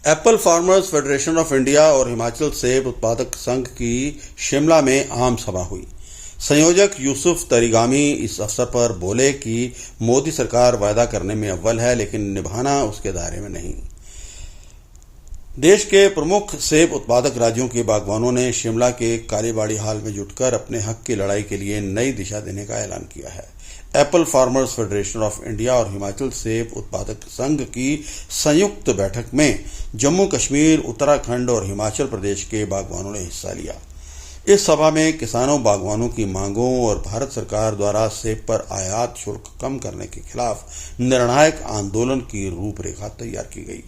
Apple farmers federation of India और हिमाचल सेब उत्पादक संघ की शिमला में आम सभा हुई। संयोजक यूसुफ तरीगामी इस अवसर पर बोले कि मोदी सरकार वायदा करने में अव्वल है, लेकिन निभाना उसके दायरे में नहीं। देश के प्रमुख सेब उत्पादक राज्यों के बागवानों ने शिमला के कालीबाड़ी हाल में जुटकर अपने हक की लड़ाई के लिए नई दिशा देने का ऐलान किया है। Apple farmers federation of India और हिमाचल सेब उत्पादक संघ की संयुक्त बैठक में जम्मू कश्मीर, उत्तराखंड और हिमाचल प्रदेश के बागवानों ने हिस्सा लिया। इस सभा में किसानों बागवानों की मांगों और भारत सरकार द्वारा सेब पर आयात शुल्क कम करने के खिलाफ निर्णायक आंदोलन की रूपरेखा तैयार की गई।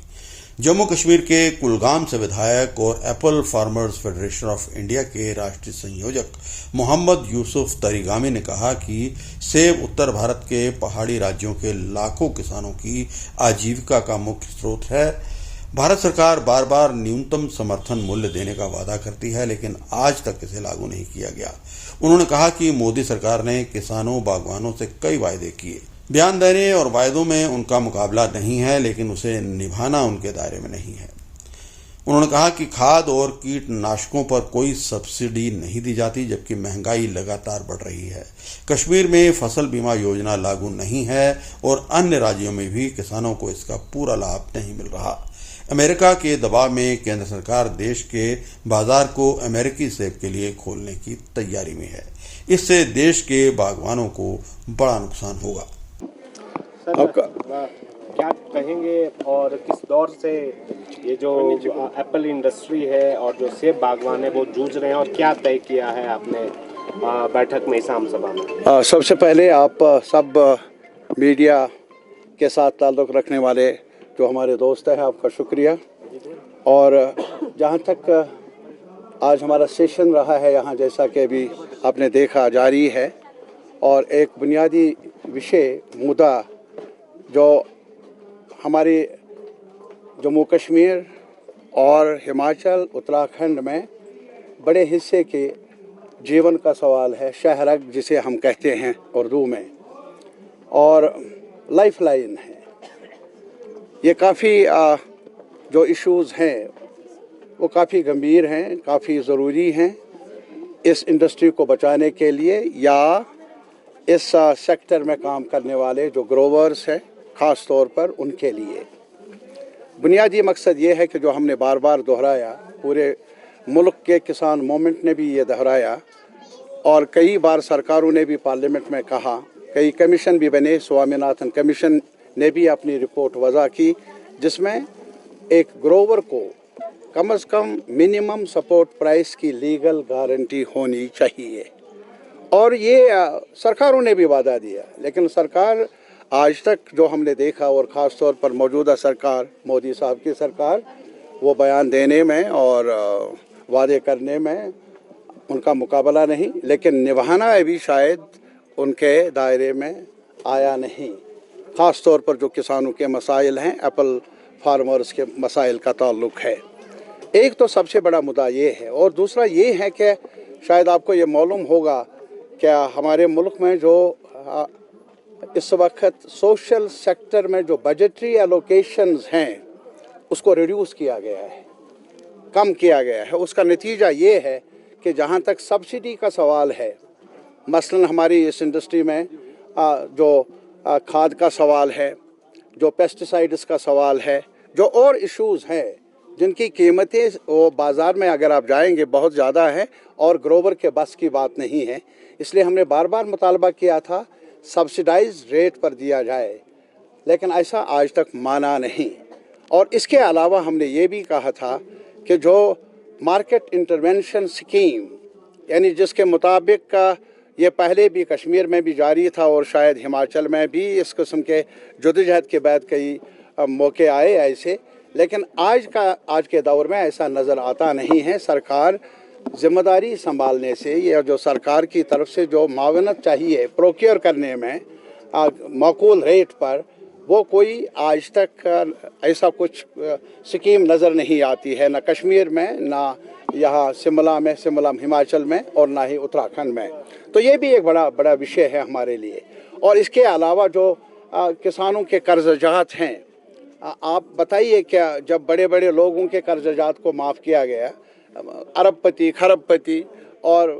जम्मू कश्मीर के कुलगाम से विधायक और Apple farmers federation of India के राष्ट्रीय संयोजक मोहम्मद यूसुफ तरीगामी ने कहा कि सेब उत्तर भारत के पहाड़ी राज्यों के लाखों किसानों की आजीविका का मुख्य स्रोत है। भारत सरकार बार बार न्यूनतम समर्थन मूल्य देने का वादा करती है, लेकिन आज तक इसे लागू नहीं किया गया। उन्होंने कहा कि मोदी सरकार ने किसानों बागवानों से कई वायदे किए। बयान देने और वायदों में उनका मुकाबला नहीं है, लेकिन उसे निभाना उनके दायरे में नहीं है। उन्होंने कहा कि खाद और कीटनाशकों पर कोई सब्सिडी नहीं दी जाती, जबकि महंगाई लगातार बढ़ रही है। कश्मीर में फसल बीमा योजना लागू नहीं है और अन्य राज्यों में भी किसानों को इसका पूरा लाभ नहीं मिल रहा। अमेरिका के दबाव में केंद्र सरकार देश के बाजार को अमेरिकी सेब के लिए खोलने की तैयारी में है। इससे देश के बागवानों को बड़ा नुकसान होगा। क्या कहेंगे और किस दौर से ये जो एप्पल इंडस्ट्री है और जो सेब बागवान है वो जूझ रहे हैं, और क्या तय किया है आपने बैठक में, इस आम सभा में? सबसे पहले आप सब मीडिया के साथ ताल्लुक़ रखने वाले जो हमारे दोस्त हैं, आपका शुक्रिया। और जहाँ तक आज हमारा सेशन रहा है यहाँ, जैसा कि अभी आपने देखा जारी है, और एक बुनियादी विषय मुद्दा जो हमारी जम्मू कश्मीर और हिमाचल उत्तराखंड में बड़े हिस्से के जीवन का सवाल है, शहरक जिसे हम कहते हैं उर्दू में, और लाइफलाइन है। ये काफ़ी जो इश्यूज़ हैं वो काफ़ी गंभीर हैं, काफ़ी ज़रूरी हैं इस इंडस्ट्री को बचाने के लिए, या इस सेक्टर में काम करने वाले जो ग्रोवर्स हैं ख़ास तौर पर उनके लिए। बुनियादी मकसद ये है कि जो हमने बार बार दोहराया, पूरे मुल्क के किसान मूवमेंट ने भी ये दोहराया और कई बार सरकारों ने भी पार्लियामेंट में कहा, कई कमीशन भी बने, स्वामीनाथन कमीशन ने भी अपनी रिपोर्ट वज़ा की, जिसमें एक ग्रोवर को कम से कम मिनिमम सपोर्ट प्राइस की लीगल गारंटी होनी चाहिए। और ये सरकारों ने भी वादा दिया, लेकिन सरकार आज तक जो हमने देखा, और ख़ास तौर पर मौजूदा सरकार, मोदी साहब की सरकार, वो बयान देने में और वादे करने में उनका मुकाबला नहीं, लेकिन निभाना अभी शायद उनके दायरे में आया नहीं। ख़ास तौर पर जो किसानों के मसाइल हैं, एप्पल फार्मर्स के मसाइल का ताल्लुक़ है। एक तो सबसे बड़ा मुद्दा ये है, और दूसरा ये है कि शायद आपको ये मालूम होगा क्या हमारे मुल्क में जो इस वक्त सोशल सेक्टर में जो बजटरी एलोकेशंस हैं उसको रिड्यूस किया गया है, कम किया गया है। उसका नतीजा ये है कि जहाँ तक सब्सिडी का सवाल है, मसलन हमारी इस इंडस्ट्री में जो खाद का सवाल है, जो पेस्टिसाइड्स का सवाल है, जो और इश्यूज़ हैं जिनकी कीमतें वो बाज़ार में अगर आप जाएंगे बहुत ज़्यादा है और ग्रोवर के बस की बात नहीं है। इसलिए हमने बार बार मुतालबा किया था सब्सिडाइज रेट पर दिया जाए, लेकिन ऐसा आज तक माना नहीं। और इसके अलावा हमने ये भी कहा था कि जो मार्केट इंटरवेंशन स्कीम, यानी जिसके मुताबिक ये पहले भी कश्मीर में भी जारी था और शायद हिमाचल में भी इस किस्म के जदोजहद के बाद कई मौके आए ऐसे, लेकिन आज के दौर में ऐसा नज़र आता नहीं है। सरकार जिम्मेदारी संभालने से, या जो सरकार की तरफ से जो मावनत चाहिए प्रोक्योर करने में माकूल रेट पर, वो कोई आज तक ऐसा कुछ स्कीम नज़र नहीं आती है, ना कश्मीर में, ना यहाँ शिमला हिमाचल में, और ना ही उत्तराखंड में। तो ये भी एक बड़ा विषय है हमारे लिए। और इसके अलावा जो किसानों के कर्ज़जात हैं, आप बताइए क्या, जब बड़े बड़े लोगों के कर्जजात को माफ़ किया गया, अरबपति खरबपति और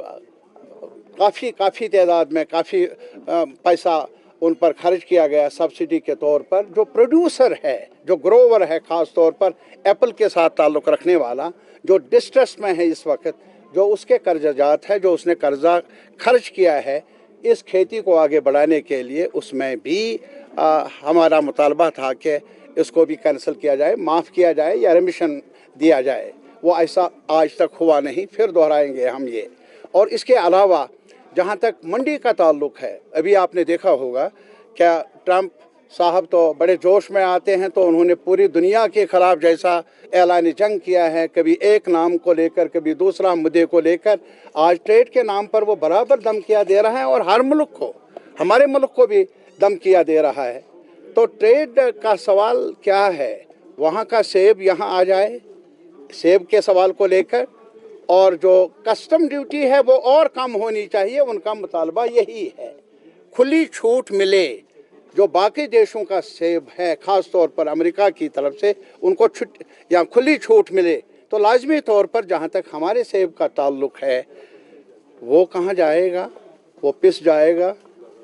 काफ़ी तादाद में काफ़ी पैसा उन पर खर्च किया गया सब्सिडी के तौर पर, जो प्रोड्यूसर है, जो ग्रोवर है, ख़ास तौर पर एप्पल के साथ ताल्लुक़ रखने वाला, जो डिस्ट्रेस में है इस वक्त, जो उसके कर्जजात है, जो उसने कर्जा खर्च किया है इस खेती को आगे बढ़ाने के लिए, उसमें भी हमारा मुतालबा था कि इसको भी कैंसिल किया जाए, माफ़ किया जाए या रिमिशन दिया जाए। वो ऐसा आज तक हुआ नहीं, फिर दोहराएंगे हम ये। और इसके अलावा जहाँ तक मंडी का ताल्लुक़ है, अभी आपने देखा होगा क्या ट्रंप साहब तो बड़े जोश में आते हैं तो उन्होंने पूरी दुनिया के ख़िलाफ़ जैसा ऐलान जंग किया है, कभी एक नाम को लेकर कभी दूसरा मुद्दे को लेकर, आज ट्रेड के नाम पर वो बराबर धमकियाँ दे रहा है और हर मुल्क को, हमारे मुल्क को भी धमकियाँ दे रहा है। तो ट्रेड का सवाल क्या है, वहाँ का सेब यहाँ आ जाए, सेब के सवाल को लेकर, और जो कस्टम ड्यूटी है वो और कम होनी चाहिए, उनका मुतालबा यही है। खुली छूट मिले, जो बाकी देशों का सेब है, ख़ास तौर पर अमेरिका की तरफ से उनको या खुली छूट मिले, तो लाजमी तौर पर जहाँ तक हमारे सेब का ताल्लुक़ है वो कहाँ जाएगा, वो पिस जाएगा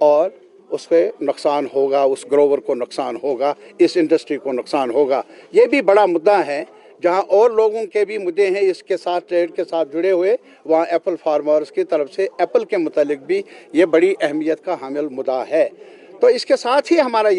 और उस पर नुकसान होगा, उस ग्रोवर को नुकसान होगा, इस इंडस्ट्री को नुकसान होगा। ये भी बड़ा मुद्दा है, जहाँ और लोगों के भी मुद्दे हैं इसके साथ, ट्रेड के साथ जुड़े हुए, वहाँ एप्पल फार्मर्स की तरफ से एप्पल के मुतालिक भी ये बड़ी अहमियत का हामिल मुद्दा है। तो इसके साथ ही हमारा